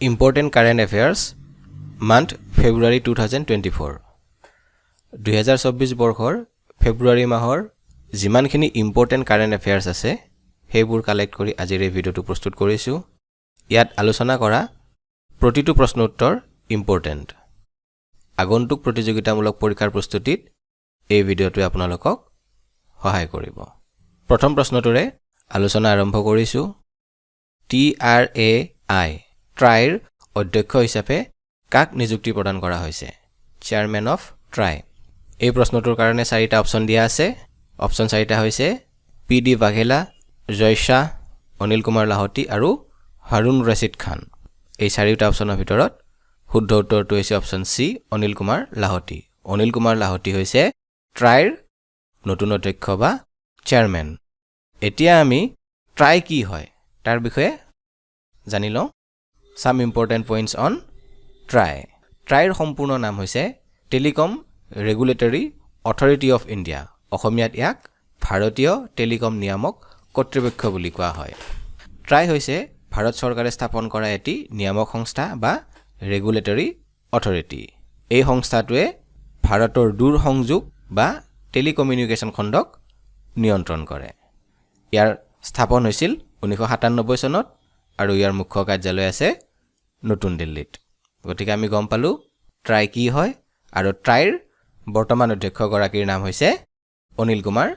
Important current affairs month February 2024 2024 বৰ্ষৰ ফেব্ৰুৱাৰী মাহৰ যিমানখিনি ইম্পৰ্টেন্ট কাৰেন্ট এফেয়াৰ্স আছে সেইবোৰ কালেক্ট কৰি আজিৰ এই ভিডিওটো প্ৰস্তুত কৰিছো ইয়াত আলোচনা কৰা প্ৰতিটো প্ৰশ্ন উত্তৰ ইম্পৰ্টেন্ট আগন্তুক প্ৰতিযোগিতামূলক পৰীক্ষাৰ প্ৰস্তুতিত এই ভিডিওটোৱে আপোনালোকক সহায় কৰিব প্ৰথম প্ৰশ্নটোৰে আলোচনা আৰম্ভ কৰিছো TRAI ট্ৰাইৰ অধ্যক্ষ হিচাপে কাক নিযুক্তি প্ৰদান কৰা হৈছে চেয়াৰম্যান অফ ট্ৰাই এই প্ৰশ্নটোৰ কাৰণে চাৰিটা অপচন দিয়া আছে অপচন চাৰিটা হৈছে PD বাঘেলা জয়শা অনিল কুমাৰ লাহটি আৰু হাৰুন ৰশিদ খান এই চাৰিটা অপচনৰ ভিতৰত শুদ্ধ উত্তৰটো হৈছে অপচন সি অনিল কুমাৰ লাহটি হৈছে ট্ৰাইৰ নতুন অধ্যক্ষ বা চেয়াৰম্যান এতিয়া আমি ট্ৰাই কি হয় তাৰ বিষয়ে জানি লওঁ some important points on ট্ৰাইৰ সম্পূৰ্ণ নাম হৈছে telecom regulatory authority of India অসমীয়াত ইয়াক ভাৰতীয় টেলিকম নিয়ামক কৰ্তৃপক্ষ বুলি কোৱা হয় ট্ৰাই হৈছে ভাৰত চৰকাৰে স্থাপন কৰা এটি নিয়ামক সংস্থা বা ৰেগুলেটৰী অথৰিটি এই সংস্থাটোৱে ভাৰতৰ দূৰ সংযোগ বা টেলিকমিউনিকেশ্যন খণ্ডক নিয়ন্ত্ৰণ কৰে ইয়াৰ স্থাপন হৈছিল 1997 চনত আৰু ইয়াৰ মুখ্য কাৰ্যালয় আছে নতুন দিল্লীত গতিকে আমি গম পালো ট্ৰাই কি হয় আৰু ট্ৰাইৰ বৰ্তমান অধ্যক্ষ গৰাকীৰ নাম হৈছে অনিল কুমাৰ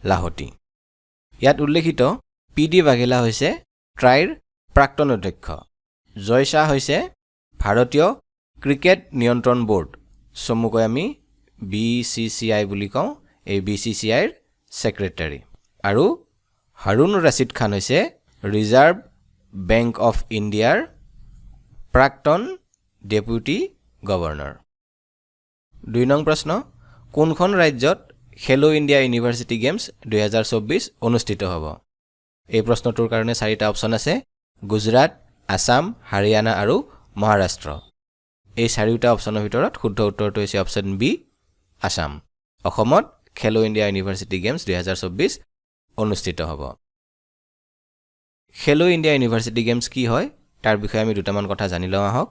লাহটি ইয়াত উল্লেখিত PD বাঘেলা হৈছে ট্ৰাইৰ প্ৰাক্তন অধ্যক্ষ জয়শা হৈছে ভাৰতীয় ক্ৰিকেট নিয়ন্ত্ৰণ বোৰ্ড চমুকৈ আমি BCCI বুলি কওঁ এই BCCIৰ সেক্ৰেটাৰী আৰু হাৰুন ৰশিদ খান হৈছে ৰিজাৰ্ভ বেংক অফ ইণ্ডিয়াৰ প্ৰাক্তন ডেপুটি গভৰ্ণৰ 2 নং প্ৰশ্ন কোনখন ৰাজ্যত খেলো ইণ্ডিয়া ইউনিভাৰ্চিটি গেমছ 2024 অনুষ্ঠিত হ'ব এই প্ৰশ্নটোৰ কাৰণে চাৰিটা অপচন আছে গুজৰাট আসাম হাৰিয়ানা আৰু মহাৰাষ্ট্ৰ এই চাৰিটা অপচনৰ ভিতৰত শুদ্ধ উত্তৰটো হৈছে অপচন বি আসাম অসমত খেলো ইণ্ডিয়া ইউনিভাৰ্চিটি গেমছ 2024 অনুষ্ঠিত হ'ব খেলো ইণ্ডিয়া ইউনিভাৰ্চিটি গেমছ কি হয় তাৰ বিষয়ে আমি দুটামান কথা জানি লওঁ আহক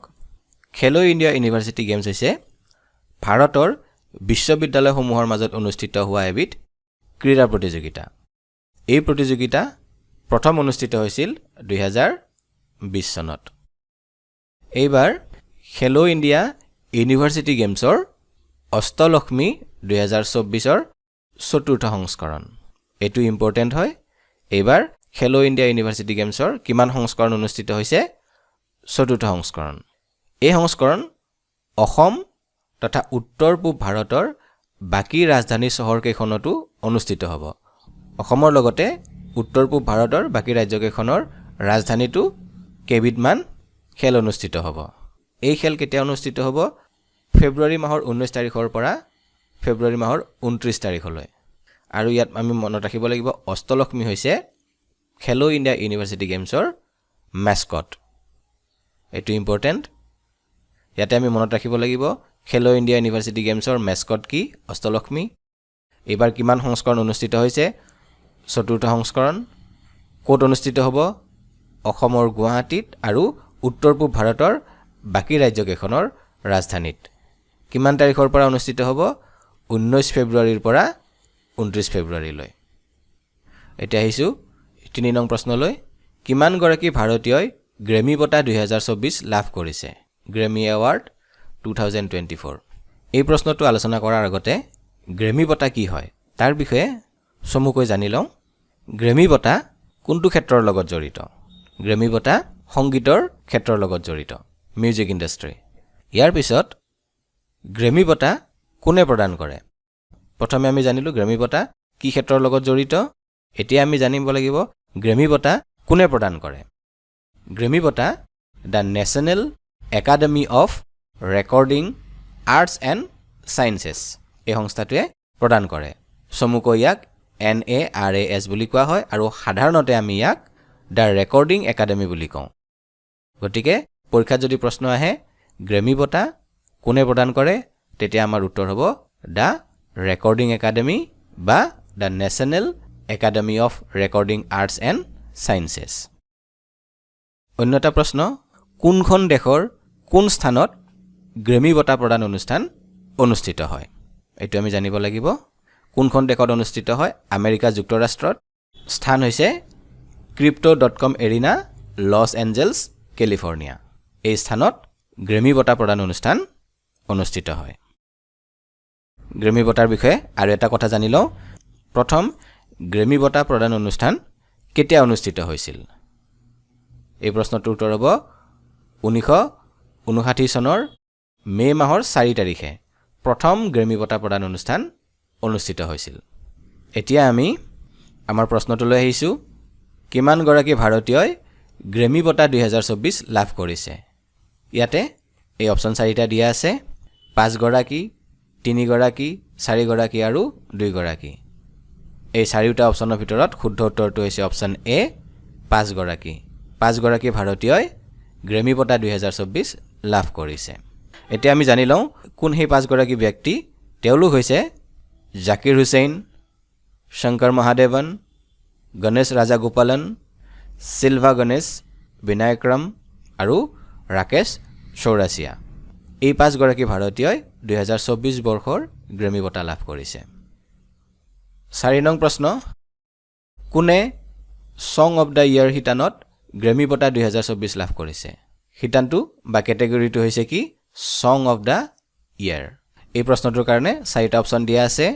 খেলো ইণ্ডিয়া ইউনিভাৰ্চিটি গেমছ হৈছে ভাৰতৰ বিশ্ববিদ্যালয়সমূহৰ মাজত অনুষ্ঠিত হোৱা এবিধ ক্ৰীড়া প্ৰতিযোগিতা এই প্ৰতিযোগিতা প্ৰথম অনুষ্ঠিত হৈছিল 2020 চনত এইবাৰ খেলো ইণ্ডিয়া ইউনিভাৰ্চিটি গেমছৰ অষ্টলক্ষ্মী 2024ৰ চতুৰ্থ সংস্কৰণ এইটো ইম্পৰ্টেন্ট হয় এইবাৰ খেলো ইণ্ডিয়া ইউনিভাৰ্চিটি গেমছৰ কিমান সংস্কৰণ অনুষ্ঠিত হৈছে চতুৰ্থ সংস্কৰণ এই সংস্কৰণ অসম তথা উত্তৰ পূব ভাৰতৰ বাকী ৰাজধানী চহৰকেইখনতো অনুষ্ঠিত হ'ব অসমৰ লগতে উত্তৰ পূব ভাৰতৰ বাকী ৰাজ্যকেইখনৰ ৰাজধানীতো কেইবিধমান খেল অনুষ্ঠিত হ'ব এই খেল কেতিয়া অনুষ্ঠিত হ'ব ফেব্ৰুৱাৰী মাহৰ 19 তাৰিখৰ পৰা ফেব্ৰুৱাৰী মাহৰ 29 তাৰিখলৈ আৰু ইয়াত আমি মনত ৰাখিব লাগিব অষ্টলক্ষ্মী হৈছে খেলো ইণ্ডিয়া ইউনিভাৰ্চিটি গেমছৰ মেস্কট এটো ইম্পৰ্টেন্ট ইয়াতে আমি মনত ৰাখিব লাগিব খেলো ইণ্ডিয়া ইউনিভাৰ্চিটি গেমছৰ মেস্কট কি অষ্টলক্ষ্মী এবাৰ কিমান সংস্কৰণ অনুষ্ঠিত হৈছে চতুৰ্থ সংস্কৰণ ক'ত অনুষ্ঠিত হ'ব অসমৰ গুৱাহাটীত আৰু উত্তৰ পূব ভাৰতৰ বাকী ৰাজ্যকেইখনৰ ৰাজধানীত কিমান তাৰিখৰ পৰা অনুষ্ঠিত হ'ব 19 ফেব্ৰুৱাৰীৰ পৰা 29 ফেব্ৰুৱাৰীলৈ এতিয়া আহিছো 3 নং প্ৰশ্নলৈ কিমান গৰাকী ভাৰতীয়ই গ্ৰেমি বঁটা 2024 লাভ কৰিছে গ্ৰেমি এৱাৰ্ড 2024 এই প্ৰশ্নটো আলোচনা কৰাৰ আগতে গ্ৰেমি বঁটা কি হয় তাৰ বিষয়ে চমুকৈ জানি লওঁ গ্ৰেমি বঁটা কোনটো ক্ষেত্ৰৰ লগত জড়িত গ্ৰেমি বঁটা সংগীতৰ ক্ষেত্ৰৰ লগত জড়িত মিউজিক ইণ্ডাষ্ট্ৰি ইয়াৰ পিছত গ্ৰেমি বঁটা কোনে প্ৰদান কৰে প্ৰথমে আমি জানিলো গ্ৰেমি বঁটা কি ক্ষেত্ৰৰ লগত জড়িত এতিয়া আমি জানিব লাগিব গ্ৰেমি বঁটা কোনে প্ৰদান কৰে গ্ৰেমি বঁটা the national academy of recording arts and sciences এই সংস্থাটোৱে প্ৰদান কৰে চমুকৈ ইয়াক NARAS বুলি কোৱা হয় আৰু সাধাৰণতে আমি ইয়াক দ্য ৰেকৰ্ডিং একাডেমী বুলি কওঁ গতিকে পৰীক্ষাত যদি প্ৰশ্ন আহে গ্ৰেমি বঁটা কোনে প্ৰদান কৰে তেতিয়া আমাৰ উত্তৰ হ'ব দ্য ৰেকৰ্ডিং একাডেমী বা the national academy of recording arts and sciences অন্যটা প্ৰশ্ন কোনখন দেশৰ কোন স্থানত গ্ৰেমি বঁটা প্ৰদান অনুষ্ঠান অনুষ্ঠিত হয় এইটো আমি জানিব লাগিব কোনখন দেশত অনুষ্ঠিত হয় আমেৰিকা যুক্তৰাষ্ট্ৰত স্থান হৈছে crypto.com arena Los Angeles California এই স্থানত গ্ৰেমি বঁটা প্ৰদান অনুষ্ঠান অনুষ্ঠিত হয় গ্ৰেমি বঁটাৰ বিষয়ে আৰু এটা কথা জানি লওঁ প্ৰথম গ্ৰেমি বঁটা প্ৰদান অনুষ্ঠান কেতিয়া অনুষ্ঠিত হৈছিল এই প্ৰশ্নটোৰ উত্তৰ হ'ব 1959 চনৰ মে মাহৰ 4 তাৰিখে প্ৰথম গ্ৰেমি বঁটা প্ৰদান অনুষ্ঠান অনুষ্ঠিত হৈছিল এতিয়া আমি আমাৰ প্ৰশ্নটোলৈ আহিছোঁ কিমান গৰাকী ভাৰতীয়ই গ্ৰেমি বঁটা 2024 লাভ কৰিছে ইয়াতে এই অপচন 4টা দিয়া আছে 5 গৰাকী 3 গৰাকী 4 গৰাকী আৰু 2 গৰাকী এই চাৰিটা অপচনৰ ভিতৰত শুদ্ধ উত্তৰটো হৈছে অপচন এ 5 গৰাকী 5 গৰাকী ভাৰতীয়ই গ্ৰেমি বঁটা 2024 লাভ কৰিছে এতিয়া আমি জানি লওঁ কোন সেই 5 গৰাকী ব্যক্তি তেওঁলোক হৈছে জাকিৰ হুছেইন শংকৰ মহাদেৱন গণেশ ৰাজাগোপালন সিলভা গণেশ বিনায়কৰাম আৰু ৰাকেশ চৌৰাচিয়া এই 5 গৰাকী ভাৰতীয়ই 2024 বৰ্ষৰ গ্ৰেমি বঁটা লাভ কৰিছে 4 নং প্ৰশ্ন কোনে সং অফ দা ইয়াৰ হিতানত গ্ৰেমি বঁটা 2024 লাভ কৰিছে হিতানটো বা কেটেগৰীটো হৈছে কি সং অফ দা ইয়াৰ এই প্ৰশ্নটোৰ কাৰণে 4টা অপচন দিয়া আছে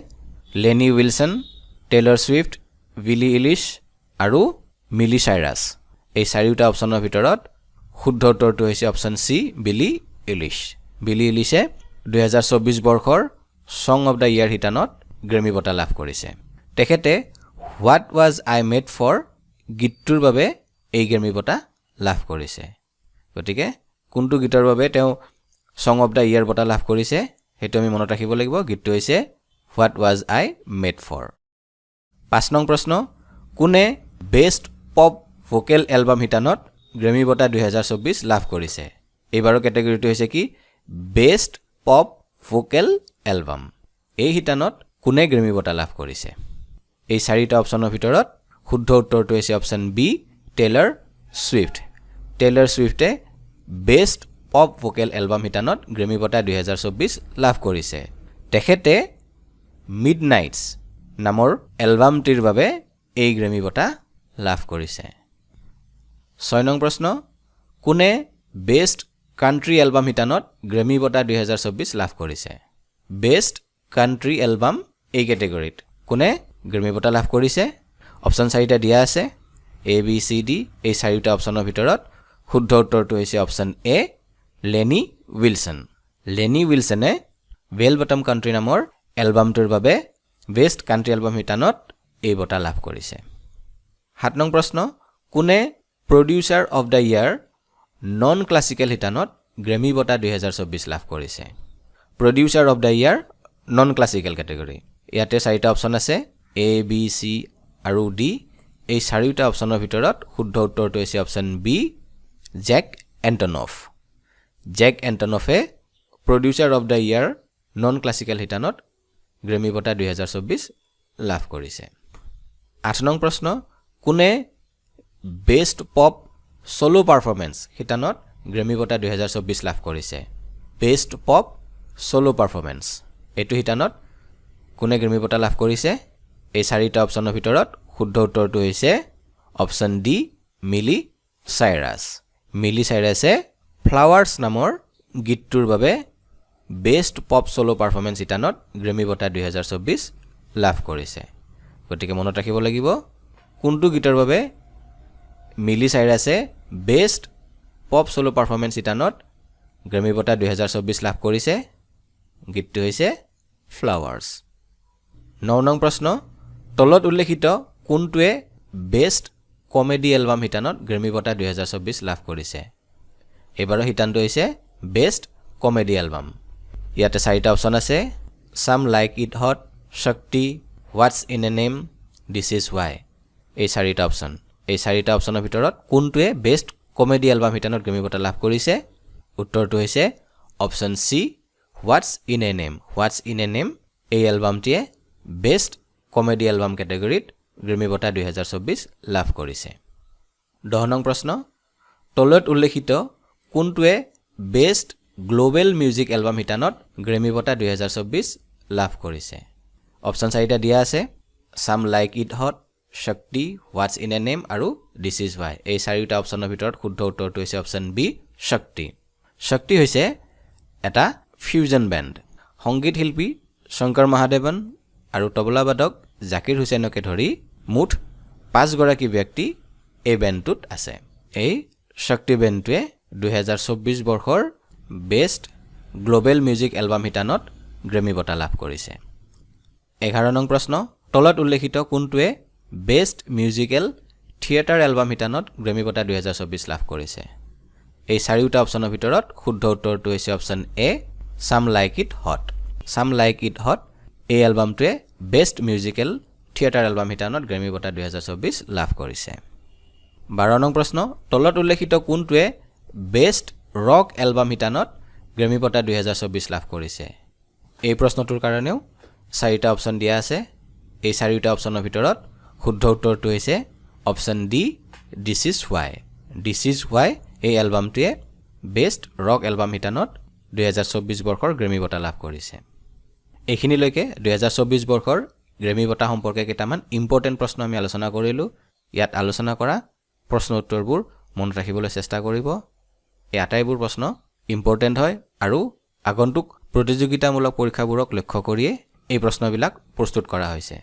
লেনি উইলসন টেইলৰ ছুইফট বিলি ইলিশ আৰু মিলি চাইৰাছ এই 4টা অপচনৰ ভিতৰত শুদ্ধ উত্তৰটো হৈছে অপচন সি বিলি ইলিশে 2024 বৰ্ষৰ সং অফ দা ইয়াৰ হিতানত গ্ৰেমি বঁটা লাভ কৰিছে তেখেতে what was I made for গীতটোৰ বাবে এই গ্ৰেমি বঁটা লাভ কৰিছে গতিকে কোনটো গীতৰ বাবে তেওঁ সং অফ দা ইয়াৰ বঁটা লাভ কৰিছে সেইটো আমি মনত ৰাখিব লাগিব গীতটো হৈছে what was I made for 5 নং প্ৰশ্ন কোনে বেষ্ট পপ ভোকেল এলবাম হিতানত গ্ৰেমি বঁটা 2024 লাভ কৰিছে এইবাৰৰ কেটেগৰীটো হৈছে কি বেষ্ট পপ ভোকেল এলবাম এই হিতানত কোনে গ্ৰেমি বঁটা লাভ কৰিছে এই 4টা অপচনৰ ভিতৰত শুদ্ধ উত্তৰটো হৈছে অপচন বি টেইলৰ ছুইফটে বেষ্ট পপ ভোকেল এলবাম হিতানত গ্ৰেমি বঁটা 2024 লাভ কৰিছে তেখেতে মিডনাইটছ নামৰ এলবামটিৰ বাবে এই গ্ৰেমি বঁটা লাভ কৰিছে 6 নং প্ৰশ্ন কোনে বেষ্ট কাণ্ট্ৰি এলবাম হিতানত গ্ৰেমি বঁটা 2024 লাভ কৰিছে বেষ্ট কাণ্ট্ৰি এলবাম এই কেটেগৰীত কোনে গ্ৰেমি বঁটা লাভ কৰিছে অপচন 4টা দিয়া আছে এ বি চি ডি এই 4টা অপচনৰ ভিতৰত শুদ্ধ উত্তৰটো হৈছে অপচন এ লেনি উইলসনে বেল বটম কাণ্ট্ৰি নামৰ এলবামটোৰ বাবে বেষ্ট কাণ্ট্ৰি এলবাম হিতানত এই বঁটা লাভ কৰিছে 7 নং প্ৰশ্ন কোনে producer of the year non classical হিতানত গ্ৰেমি বঁটা 2024 লাভ কৰিছে producer of the year non classical category ইয়াতে 4টা অপচন আছে এ বি চি আৰু ডি এই 4টা অপচনৰ ভিতৰত শুদ্ধ উত্তৰটো হৈছে অপচন বি জেক এণ্টনফে producer of the year non classical হিতানত গ্ৰেমি বঁটা 2024 লাভ কৰিছে 8 নং প্ৰশ্ন কোনে বেষ্ট পপ সলো পাৰফৰ্মেন্স হিতানত গ্ৰেমি বঁটা 2024 লাভ কৰিছে বেষ্ট পপ সলো পাৰফৰ্মেন্স এইটো হিতানত কোনে গ্ৰেমি বঁটা লাভ কৰিছে এই 4টা অপচনৰ ভিতৰত শুদ্ধ উত্তৰটো হৈছে অপচন ডি মিলি চাইৰাছে ফ্লাৱাৰ্ছ নামৰ গীতটোৰ বাবে বেষ্ট পপ সলো পাৰফৰ্মেন্স হিতানত গ্ৰেমি বঁটা 2024 লাভ কৰিছে গতিকে মনত ৰাখিব লাগিব কোনটো গীতৰ বাবে মিলি চাইৰাছে বেষ্ট পপ সলো পাৰফৰ্মেন্স হিতানত গ্ৰেমি বঁটা 2024 লাভ কৰিছে গীতটো হৈছে ফ্লাৱাৰ্ছ 9 নং প্ৰশ্ন তলত উল্লেখিত কোনটোৱে বেষ্ট কমেডি এলবাম হিতানত গ্ৰেমি বঁটা 2024 লাভ কৰিছে এবাৰৰ হিতানটো হৈছে বেষ্ট কমেডি এলবাম ইয়াতে 4টা অপচন আছে some like it hot Shakti what's in a name this is why এই 4টা অপচন এই 4টা অপচনৰ ভিতৰত কোনটোৱে বেষ্ট কমেডি এলবাম হিতানত গ্ৰেমি বঁটা লাভ কৰিছে উত্তৰটো হৈছে option C what's in a name এই এলবামটিয়ে বেষ্ট কমেডি এলবাম কেটেগৰীত গ্ৰেমি বঁটা 2024 লাভ কৰিছে 10 নং প্ৰশ্ন তলত উল্লেখিত কোনটোৱে বেষ্ট গ্লোবেল মিউজিক এলবাম শিতানত গ্ৰেমি বঁটা 2024 লাভ কৰিছে অপচন 4টা দিয়া আছে some like it hot Shakti what's in a name আৰু দিস ইজ হোৱাই এই চাৰিটা অপচনৰ ভিতৰত শুদ্ধ উত্তৰটো হৈছে অপচন বি শক্তি শক্তি হৈছে এটা ফিউজন বেণ্ড সংগীত শিল্পী শংকৰ মহাদেৱন আৰু তবলাবাদক জাকিৰ হুছেইনকে ধৰি মুঠ 5 গৰাকী ব্যক্তি এই বেণ্ডটোত আছে এই শক্তি বেণ্ডটোৱে 2024 বৰ্ষৰ বেষ্ট গ্লোবেল মিউজিক এলবাম শিতানত গ্ৰেমি বঁটা লাভ কৰিছে 11 নং প্ৰশ্ন তলত উল্লেখিত কোনটোৱে বেষ্ট মিউজিকেল থিয়েটাৰ এলবাম শিতানত গ্ৰেমি বঁটা 2024 লাভ কৰিছে এই চাৰিটা অপচনৰ ভিতৰত শুদ্ধ উত্তৰটো হৈছে option A sum like it hot sum like it hot এই এলবামটোৱে বেষ্ট মিউজিকেল থিয়েটাৰ এলবাম শিতানত গ্ৰেমি বঁটা 2024 লাভ কৰিছে 12 নং প্ৰশ্ন তলত উল্লেখিত কোনটোৱে বেষ্ট ৰক এলবাম শিতানত গ্ৰেমি বঁটা 2024 লাভ কৰিছে এই প্ৰশ্নটোৰ কাৰণেও চাৰিটা অপচন দিয়া আছে এই চাৰিটা অপচনৰ ভিতৰত শুদ্ধ উত্তৰটো হৈছে অপচন ডি দিস ইজ হোৱাই এই এলবামটোৱে বেষ্ট ৰক এলবাম শিতানত 2024 বৰ্ষৰ গ্ৰেমি বঁটা লাভ কৰিছে এইখিনিলৈকে 2024 বৰ্ষৰ গ্ৰেমি বঁটা সম্পৰ্কে কেইটামান ইম্পৰ্টেণ্ট প্ৰশ্ন আমি আলোচনা কৰিলোঁ ইয়াত আলোচনা কৰা প্ৰশ্ন উত্তৰবোৰ মনত ৰাখিবলৈ চেষ্টা কৰিব এই আটাইবোৰ প্ৰশ্ন ইম্পৰ্টেণ্ট হয় আৰু আগন্তুক প্ৰতিযোগিতামূলক পৰীক্ষাবোৰক লক্ষ্য কৰিয়ে এই প্ৰশ্নবিলাক প্ৰস্তুত কৰা হৈছে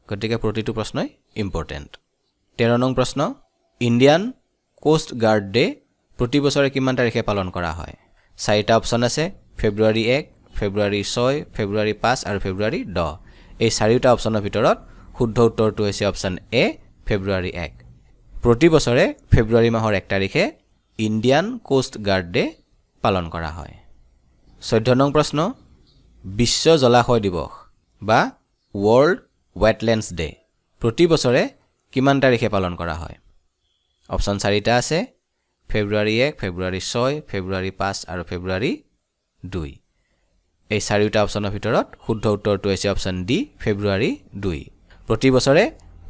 গতিকে প্ৰতিটো প্ৰশ্নই ইম্পৰ্টেণ্ট 13 নং প্ৰশ্ন ইণ্ডিয়ান কোষ্ট গাৰ্ড ডে প্ৰতি বছৰে কিমান তাৰিখে পালন কৰা হয় চাৰিটা অপচন আছে ফেব্ৰুৱাৰী 1 ফেব্ৰুৱাৰী 6 ফেব্ৰুৱাৰী 5 আৰু ফেব্ৰুৱাৰী 10 এই চাৰিটা অপচনৰ ভিতৰত শুদ্ধ উত্তৰটো হৈছে অপচন এ ফেব্ৰুৱাৰী 1 প্ৰতি বছৰে ফেব্ৰুৱাৰী মাহৰ 1 তাৰিখে ইণ্ডিয়ান কোষ্ট গাৰ্ড ডে পালন কৰা হয় 14 নং প্ৰশ্ন বিশ্ব জলাশয় দিৱস বা ৱৰ্ল্ড ৱেটলেণ্ডছ ডে প্ৰতি বছৰে কিমান তাৰিখে পালন কৰা হয় অপচন 4টা আছে ফেব্ৰুৱাৰী 1 ফেব্ৰুৱাৰী 6 ফেব্ৰুৱাৰী 5 আৰু ফেব্ৰুৱাৰী 2 এই চাৰিটা অপচনৰ ভিতৰত শুদ্ধ উত্তৰটো হৈছে অপচন ডি ফেব্ৰুৱাৰী 2 প্ৰতি বছৰে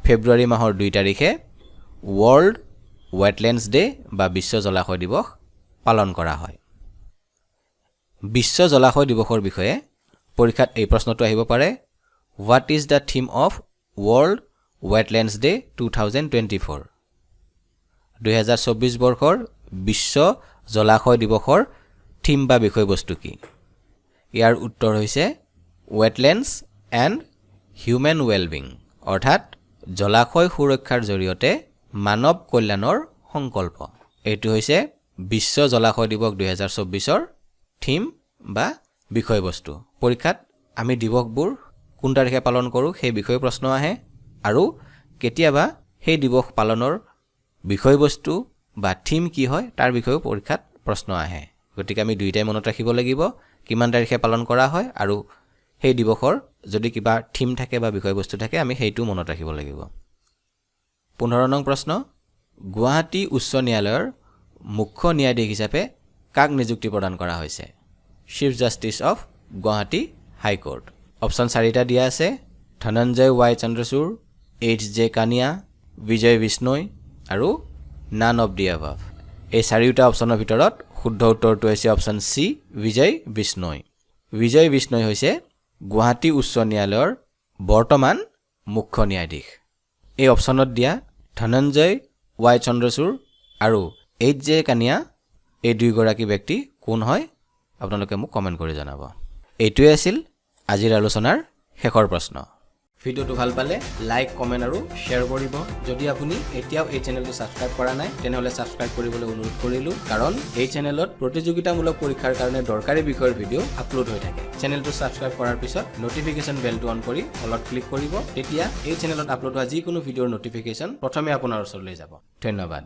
ফেব্ৰুৱাৰী মাহৰ 2 তাৰিখে ৱৰ্ল্ড ৱেটলেণ্ডছ ডে বা বিশ্ব জলাশয় দিৱস পালন কৰা হয় বিশ্ব জলাশয় দিৱসৰ বিষয়ে পৰীক্ষাত এই প্ৰশ্নটো আহিব পাৰে what is the theme of world wetlands day 2024 2024 বৰ্ষৰ বিশ্ব জলাশয় দিৱসৰ থিম বা বিষয়বস্তু কি ইয়াৰ উত্তৰ হৈছে ৱেটলেণ্ডছ এণ্ড হিউমেন ৱেলবিং অৰ্থাৎ জলাশয় সুৰক্ষাৰ জৰিয়তে মানৱ কল্যাণৰ সংকল্প এইটো হৈছে বিশ্ব জলাশয় দিৱস 2024ৰ থিম বা বিষয়বস্তু পৰীক্ষাত আমি দিৱসবোৰ কোন তাৰিখে পালন কৰোঁ সেই বিষয়ে প্ৰশ্ন আহে আৰু কেতিয়াবা সেই দিৱস পালনৰ বিষয়বস্তু বা থিম কি হয় তাৰ বিষয়েও পৰীক্ষাত প্ৰশ্ন আহে গতিকে আমি দুইটাই মনত ৰাখিব লাগিব কিমান তাৰিখে পালন কৰা হয় আৰু সেই দিৱসৰ যদি কিবা থিম থাকে বা বিষয়বস্তু থাকে আমি সেইটো মনত ৰাখিব লাগিব 15 নং প্ৰশ্ন গুৱাহাটী উচ্চ ন্যায়ালয়ৰ মুখ্য ন্যায়াধীশ হিচাপে কাক নিযুক্তি প্ৰদান কৰা হৈছে chief justice of Guwahati high court option 4টা দিয়া আছে Dhananjaya Y Chandrachud H J Kania Vijay Bishnoi আৰু নান অফ দি অ্যাবভ এই চাৰিটা অপচনৰ ভিতৰত শুদ্ধ উত্তৰটো হৈছে অপচন সি বিজয় বিষ্ণৈ হৈছে গুৱাহাটী উচ্চ ন্যায়ালয়ৰ বৰ্তমান মুখ্য ন্যায়াধীশ এই অপচনত দিয়া ধনঞ্জয় ৱাই চন্দ্ৰচূড় আৰু এইচ জে কানিয়া এই দুইগৰাকী ব্যক্তি কোন হয় আপোনালোকে মোক কমেণ্ট কৰি জনাব এইটোৱে আছিল আজিৰ আলোচনাৰ শেষৰ প্ৰশ্ন ভিডিওটো ভাল পালে লাইক কমেণ্ট আৰু শ্বেয়াৰ কৰিব যদি আপুনি এতিয়াও এই চেনেলটো ছাবস্ক্ৰাইব কৰা নাই তেনেহলে ছাবস্ক্ৰাইব কৰিবলৈ অনুৰোধ কৰিলোঁ কাৰণ এই চেনেলত প্ৰতিযোগিতামূলক পৰীক্ষাৰ কাৰণে দৰকাৰী বিষয়ৰ ভিডিও আপলোড হৈ থাকে চেনেলটো ছাবস্ক্ৰাইব কৰাৰ পিছত নটিফিকেশ্যন বেলটো অন কৰি অলপ ক্লিক কৰিব তেতিয়া এই চেনেলত আপলোড হোৱা যিকোনো ভিডিওৰ নটিফিকেশ্যন প্ৰথমে আপোনাৰ ওচৰলৈ যাব ধন্যবাদ